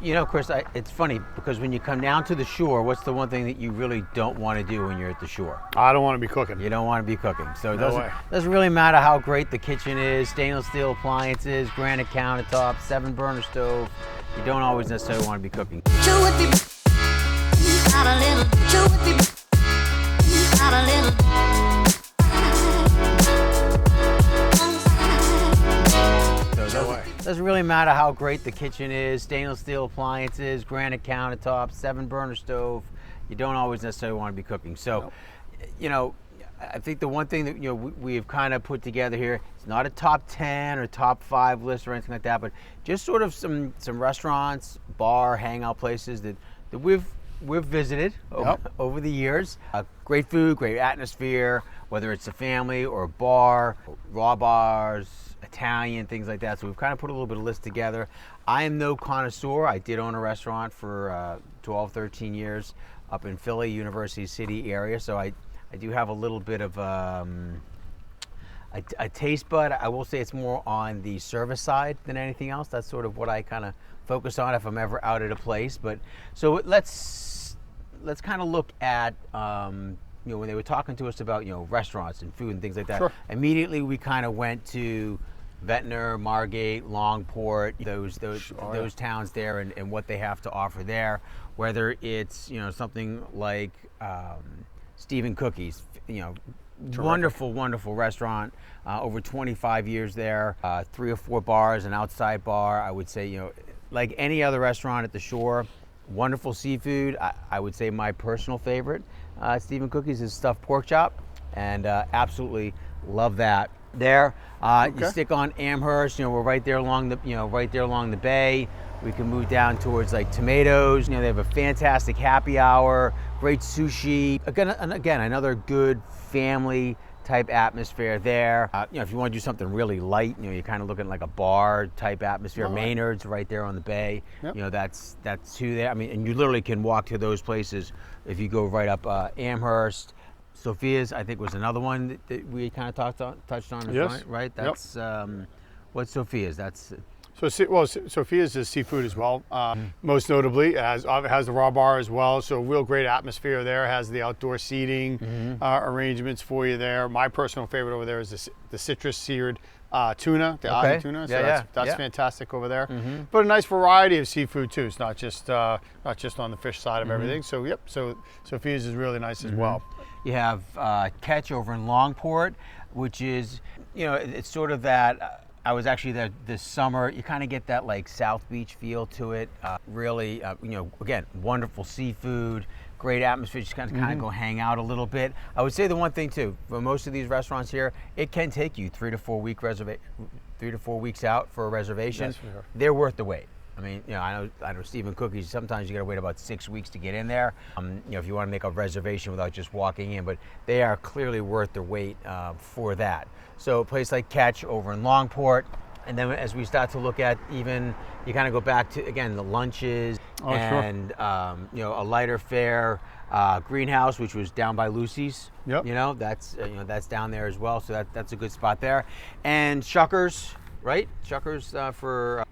You know, Chris, it's funny because when you come down to the shore, what's the one thing that you really don't want to do when you're at the shore? I don't want to be cooking. You don't want to be cooking. So it No way. doesn't really matter how great the kitchen is, stainless steel appliances, granite countertops, 7-burner stove. You don't always necessarily want to be cooking. Doesn't really matter how great the kitchen is, stainless steel appliances, granite countertops, 7-burner stove. You don't always necessarily want to be cooking. So, you know, I think the one thing that we've kind of put together here, it's not a top 10 or top 5 list or anything like that, but just sort of some restaurants, bar, hangout places that we've visited over the years. Great food, great atmosphere, whether it's a family or a bar, raw bars, Italian, things like that. So we've kind of put a little bit of list together. I am no connoisseur. I did own a restaurant for 12, 13 years up in Philly, University City area. So I do have a little bit of a taste bud. I will say it's more on the service side than anything else. That's sort of what I kind of focus on if I'm ever out at a place. But so let's kind of look at when they were talking to us about restaurants and food and things like that. Sure. Immediately we kind of went to Ventnor, Margate, Longport, those towns there, and what they have to offer there. Whether it's something like Stephen Cookies, wonderful restaurant, over 25 years there, 3 or 4 bars, an outside bar. I would say like any other restaurant at the shore. Wonderful seafood. I would say my personal favorite, Stephen Cookies, is stuffed pork chop, and absolutely love that. There, you stick on Amherst. We're right there along the bay. We can move down towards like Tomatoes. They have a fantastic happy hour, great sushi. Again, another good family type atmosphere there. If you want to do something really light, you're kind of looking at like a bar type atmosphere. Maynard's right there on the bay. Yep. That's who there. I mean, and you literally can walk to those places if you go right up Amherst. Sophia's, I think, was another one that we kind of touched on. Yes. Right? That's what's Sophia's? That's Sophia's is seafood as well. Most notably, it has the raw bar as well. So real great atmosphere there. Has the outdoor seating arrangements for you there. My personal favorite over there is the citrus seared tuna, the eye tuna. So that's fantastic over there. But a nice variety of seafood too. It's not just on the fish side of everything. So so Sophia's is really nice as well. You have Catch over in Longport, which is it's sort of that. I was actually there this summer. You kind of get that like South Beach feel to it. Really, again, wonderful seafood, great atmosphere. Just kind of go hang out a little bit. I would say the one thing too, for most of these restaurants here, it can take you 3 to 4 weeks out for a reservation. Yes, for sure. They're worth the wait. I mean, I know Stephen Cookies, sometimes you got to wait about 6 weeks to get in there, if you want to make a reservation without just walking in, but they are clearly worth the wait for that. So a place like Catch over in Longport, and then as we start to look at you kind of go back to, again, the lunches and, a lighter fare, Greenhouse, which was down by Lucy's. Yep. That's down there as well, so that's a good spot there. And Shuckers, right? Shuckers for...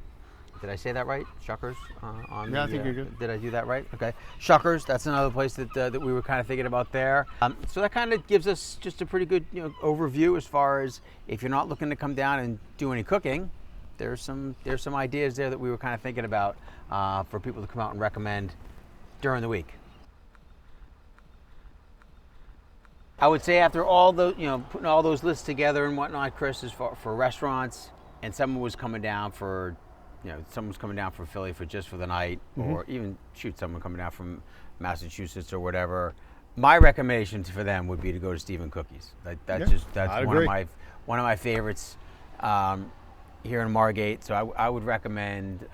Did I say that right? Shuckers on I think you're good. Did I do that right? Okay. Shuckers, that's another place that we were kind of thinking about there. So that kind of gives us just a pretty good overview as far as if you're not looking to come down and do any cooking, there's some ideas there that we were kind of thinking about for people to come out and recommend during the week. I would say after all the putting all those lists together and whatnot, Chris, as far for restaurants, and someone was coming down for someone's coming down from Philly for the night, or even someone coming down from Massachusetts or whatever. My recommendation for them would be to go to Stephen Cookies. That's one of my favorites here in Margate. So I would recommend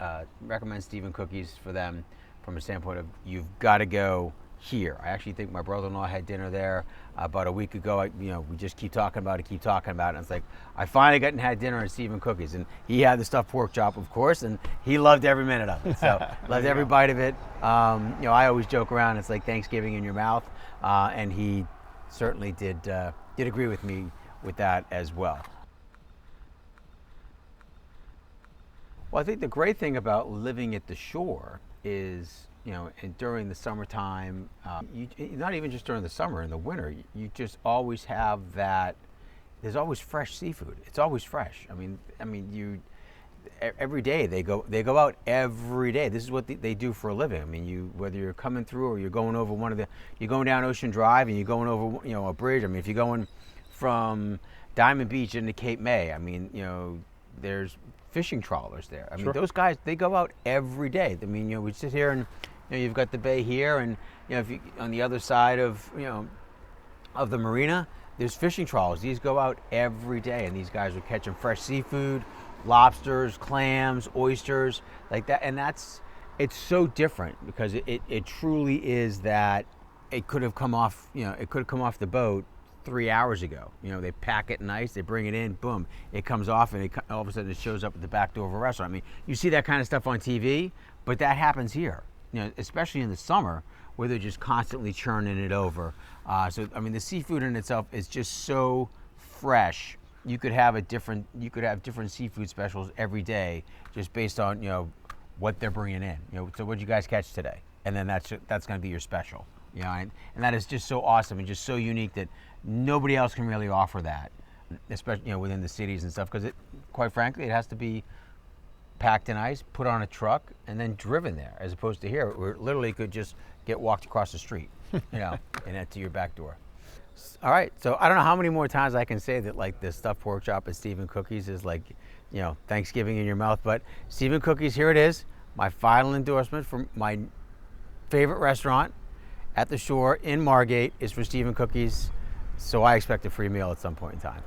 Stephen Cookies for them from a standpoint of you've got to go here. I actually think my brother-in-law had dinner there about a week ago. We just keep talking about it. And it's like, I finally got and had dinner at Stephen Cookies, and he had the stuffed pork chop, of course, and he loved every minute of it. So loved every bite of it. I always joke around, it's like Thanksgiving in your mouth, and he certainly did agree with me with that as well. Well, I think the great thing about living at the shore is, and during the summertime, not even just during the summer, in the winter, you just always have that. There's always fresh seafood. It's always fresh. Every day they go out every day. This is what they do for a living. I mean, whether you're coming through or you're going over you're going down Ocean Drive and you're going over, a bridge. I mean, if you're going from Diamond Beach into Cape May, there's fishing trawlers there. I mean, Sure. those guys, they go out every day. I mean, we sit here and, you've got the bay here, and, if you, on the other side of, of the marina, there's fishing trawlers. These go out every day, and these guys are catching fresh seafood, lobsters, clams, oysters, like that. And it's so different because it truly is that it could have come off, the boat 3 hours ago. They pack it nice, they bring it in, boom, it comes off, and all of a sudden it shows up at the back door of a restaurant. I mean, you see that kind of stuff on TV, but that happens here, especially in the summer where they're just constantly churning it over. So, the seafood in itself is just so fresh. You could have different seafood specials every day just based on, what they're bringing in. So what'd you guys catch today? And then that's going to be your special. And that is just so awesome and just so unique that nobody else can really offer that, especially within the cities and stuff, because quite frankly, it has to be packed in ice, put on a truck, and then driven there, as opposed to here, where it literally could just get walked across the street, and to your back door. All right, so I don't know how many more times I can say that, like, the stuffed pork chop at Stephen Cookies is like, Thanksgiving in your mouth. But Stephen Cookies, here it is, my final endorsement for my favorite restaurant at the shore in Margate is for Stephen Cookies. So I expect a free meal at some point in time.